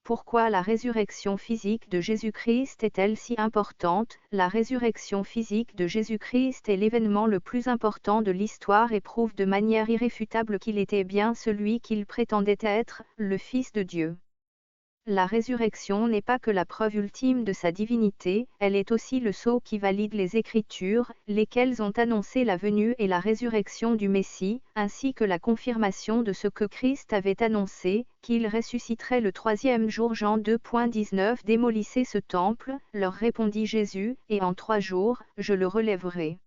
Pourquoi la résurrection physique de Jésus-Christ est-elle si importante? La résurrection physique de Jésus-Christ est l'événement le plus important de l'histoire et prouve de manière irréfutable qu'il était bien celui qu'il prétendait être, le Fils de Dieu. La résurrection n'est pas que la preuve ultime de sa divinité, elle est aussi le sceau qui valide les Écritures, lesquelles ont annoncé la venue et la résurrection du Messie, ainsi que la confirmation de ce que Christ avait annoncé, qu'il ressusciterait le troisième jour. Jean 2.19 Démolissez ce temple, leur répondit Jésus, et en 3 jours, je le relèverai.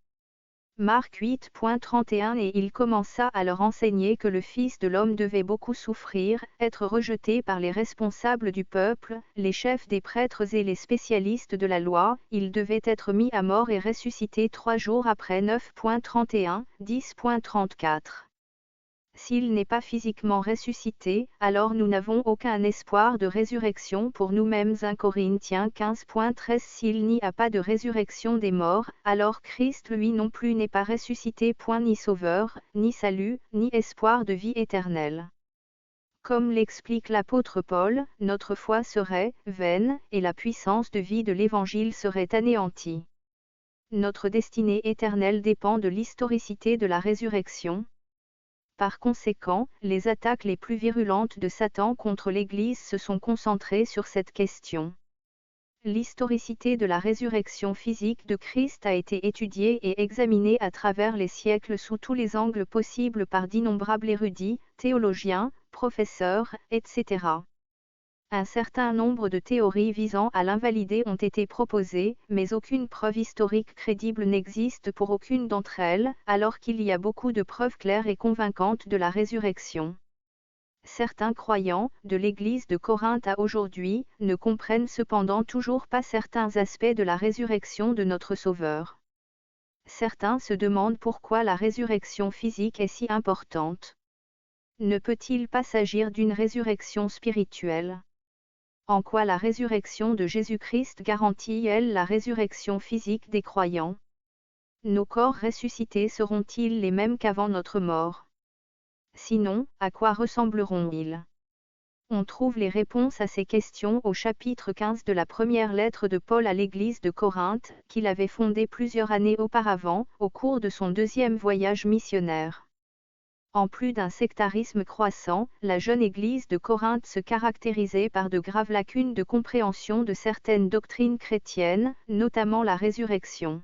Marc 8.31 Et il commença à leur enseigner que le Fils de l'homme devait beaucoup souffrir, être rejeté par les responsables du peuple, les chefs des prêtres et les spécialistes de la loi, il devait être mis à mort et ressuscité 3 jours après. 9.31, 10.34 S'il n'est pas physiquement ressuscité, alors nous n'avons aucun espoir de résurrection pour nous-mêmes. 1 Corinthiens 15.13 S'il n'y a pas de résurrection des morts, alors Christ lui non plus n'est pas ressuscité. Ni sauveur, ni salut, ni espoir de vie éternelle. Comme l'explique l'apôtre Paul, notre foi serait vaine, et la puissance de vie de l'Évangile serait anéantie. Notre destinée éternelle dépend de l'historicité de la résurrection. Par conséquent, les attaques les plus virulentes de Satan contre l'Église se sont concentrées sur cette question. L'historicité de la résurrection physique de Christ a été étudiée et examinée à travers les siècles sous tous les angles possibles par d'innombrables érudits, théologiens, professeurs, etc. Un certain nombre de théories visant à l'invalider ont été proposées, mais aucune preuve historique crédible n'existe pour aucune d'entre elles, alors qu'il y a beaucoup de preuves claires et convaincantes de la résurrection. Certains croyants, de l'Église de Corinthe à aujourd'hui, ne comprennent cependant toujours pas certains aspects de la résurrection de notre Sauveur. Certains se demandent pourquoi la résurrection physique est si importante. Ne peut-il pas s'agir d'une résurrection spirituelle ? En quoi la résurrection de Jésus-Christ garantit-elle la résurrection physique des croyants? Nos corps ressuscités seront-ils les mêmes qu'avant notre mort? Sinon, à quoi ressembleront-ils? On trouve les réponses à ces questions au chapitre 15 de la première lettre de Paul à l'Église de Corinthe, qu'il avait fondée plusieurs années auparavant, au cours de son 2e voyage missionnaire. En plus d'un sectarisme croissant, la jeune Église de Corinthe se caractérisait par de graves lacunes de compréhension de certaines doctrines chrétiennes, notamment la résurrection.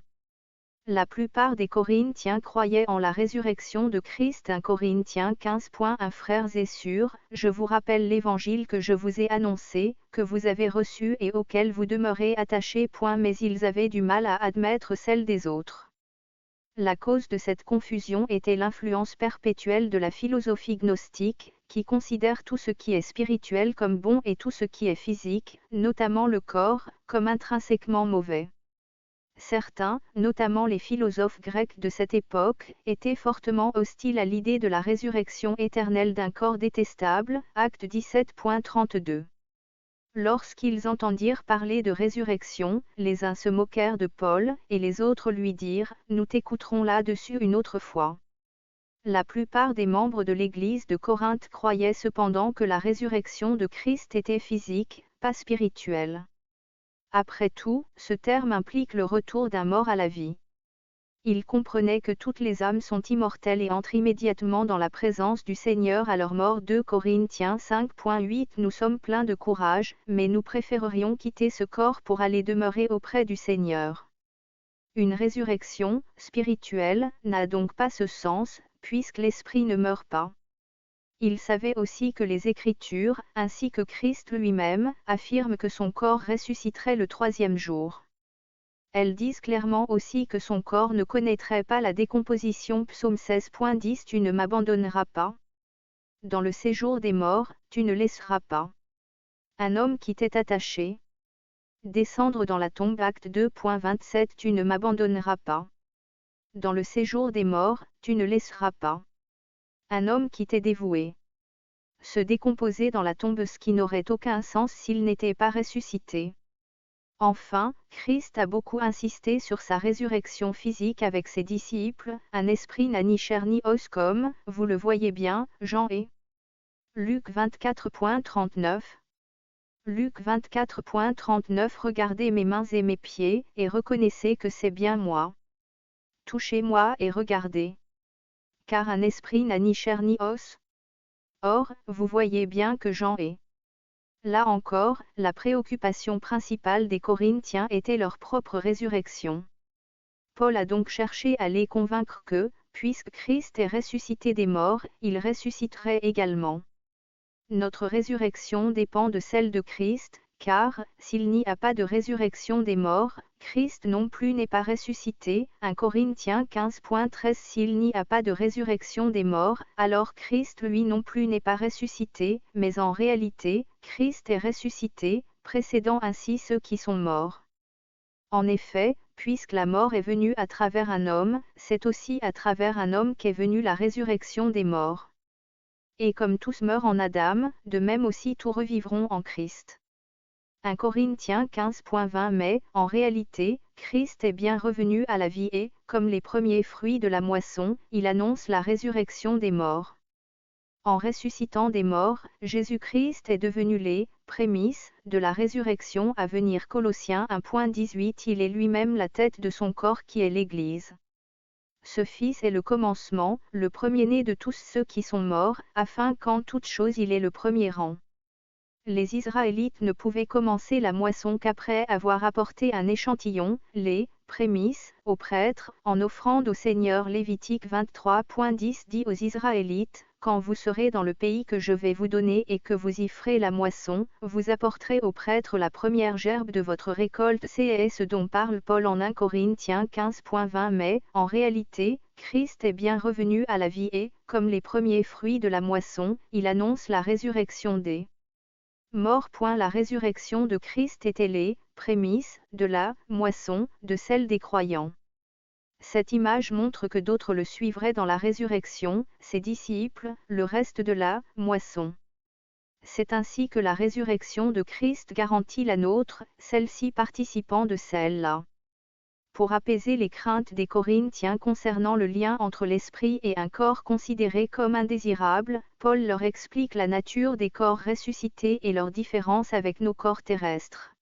La plupart des Corinthiens croyaient en la résurrection de Christ. 1 Corinthiens 15.1 Frères et sœurs, je vous rappelle l'évangile que je vous ai annoncé, que vous avez reçu et auquel vous demeurez attachés. Mais ils avaient du mal à admettre celle des autres. La cause de cette confusion était l'influence perpétuelle de la philosophie gnostique, qui considère tout ce qui est spirituel comme bon et tout ce qui est physique, notamment le corps, comme intrinsèquement mauvais. Certains, notamment les philosophes grecs de cette époque, étaient fortement hostiles à l'idée de la résurrection éternelle d'un corps détestable, Actes 17.32. Lorsqu'ils entendirent parler de résurrection, les uns se moquèrent de Paul, et les autres lui dirent, « Nous t'écouterons là-dessus une autre fois. » La plupart des membres de l'Église de Corinthe croyaient cependant que la résurrection de Christ était physique, pas spirituelle. Après tout, ce terme implique le retour d'un mort à la vie. Ils comprenaient que toutes les âmes sont immortelles et entrent immédiatement dans la présence du Seigneur à leur mort. 2 Corinthiens 5.8 Nous sommes pleins de courage, mais nous préférerions quitter ce corps pour aller demeurer auprès du Seigneur. Une résurrection spirituelle n'a donc pas ce sens, puisque l'esprit ne meurt pas. Ils savaient aussi que les Écritures, ainsi que Christ lui-même, affirment que son corps ressusciterait le 3e jour. Elles disent clairement aussi que son corps ne connaîtrait pas la décomposition. Psaume 16.10 Tu ne m'abandonneras pas. Dans le séjour des morts, tu ne laisseras pas un homme qui t'est attaché descendre dans la tombe. Acte 2.27 Tu ne m'abandonneras pas. Dans le séjour des morts, tu ne laisseras pas un homme qui t'est dévoué se décomposer dans la tombe, ce qui n'aurait aucun sens s'il n'était pas ressuscité. Enfin, Christ a beaucoup insisté sur sa résurrection physique avec ses disciples, un esprit n'a ni chair ni os comme, vous le voyez bien, Jean et Luc 24.39. Luc 24.39 Regardez mes mains et mes pieds, et reconnaissez que c'est bien moi. Touchez-moi et regardez. Car un esprit n'a ni chair ni os. Or, vous voyez bien que j'en ai. Là encore, la préoccupation principale des Corinthiens était leur propre résurrection. Paul a donc cherché à les convaincre que, puisque Christ est ressuscité des morts, il ressusciterait également. Notre résurrection dépend de celle de Christ, car, s'il n'y a pas de résurrection des morts, Christ non plus n'est pas ressuscité. 1 Corinthiens 15.13 S'il n'y a pas de résurrection des morts, alors Christ lui non plus n'est pas ressuscité, mais en réalité, Christ est ressuscité, précédant ainsi ceux qui sont morts. En effet, puisque la mort est venue à travers un homme, c'est aussi à travers un homme qu'est venue la résurrection des morts. Et comme tous meurent en Adam, de même aussi tous revivront en Christ. 1 Corinthiens 15.20 Mais, en réalité, Christ est bien revenu à la vie et, comme les premiers fruits de la moisson, il annonce la résurrection des morts. En ressuscitant des morts, Jésus-Christ est devenu les prémices de la résurrection à venir. Colossiens 1.18 Il est lui-même la tête de son corps qui est l'Église. Ce Fils est le commencement, le premier-né de tous ceux qui sont morts, afin qu'en toute chose il ait le premier rang. Les Israélites ne pouvaient commencer la moisson qu'après avoir apporté un échantillon, les prémices, aux prêtres, en offrande au Seigneur. Lévitique 23.10 dit aux Israélites, quand vous serez dans le pays que je vais vous donner et que vous y ferez la moisson, vous apporterez aux prêtres la première gerbe de votre récolte. C'est ce dont parle Paul en 1 Corinthiens 15.20 Mais, en réalité, Christ est bien revenu à la vie et, comme les premiers fruits de la moisson, il annonce la résurrection des morts. La résurrection de Christ était les prémices de la moisson, de celle des croyants. Cette image montre que d'autres le suivraient dans la résurrection, ses disciples, le reste de la moisson. C'est ainsi que la résurrection de Christ garantit la nôtre, celle-ci participant de celle-là. Pour apaiser les craintes des Corinthiens concernant le lien entre l'esprit et un corps considéré comme indésirable, Paul leur explique la nature des corps ressuscités et leur différence avec nos corps terrestres.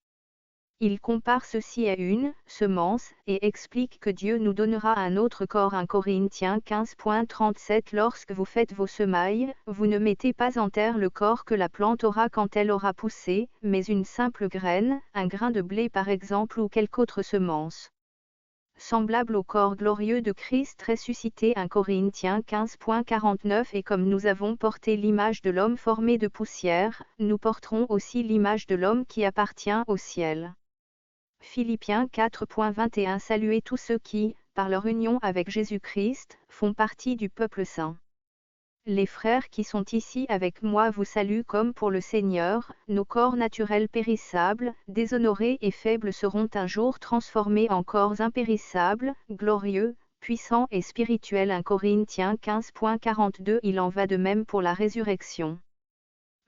Il compare ceci à une semence, et explique que Dieu nous donnera un autre corps. 1 Corinthiens 15.37 Lorsque vous faites vos semailles, vous ne mettez pas en terre le corps que la plante aura quand elle aura poussé, mais une simple graine, un grain de blé par exemple ou quelque autre semence. Semblable au corps glorieux de Christ ressuscité. 1 Corinthiens 15.49 Et comme nous avons porté l'image de l'homme formé de poussière, nous porterons aussi l'image de l'homme qui appartient au ciel. Philippiens 4.21 Saluez tous ceux qui, par leur union avec Jésus-Christ, font partie du peuple saint. Les frères qui sont ici avec moi vous saluent comme pour le Seigneur. Nos corps naturels périssables, déshonorés et faibles seront un jour transformés en corps impérissables, glorieux, puissants et spirituels. 1 Corinthiens 15.42 Il en va de même pour la résurrection.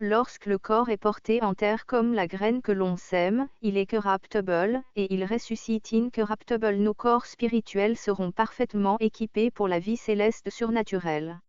Lorsque le corps est porté en terre comme la graine que l'on sème, il est corruptible, et il ressuscite incorruptible. Nos corps spirituels seront parfaitement équipés pour la vie céleste surnaturelle.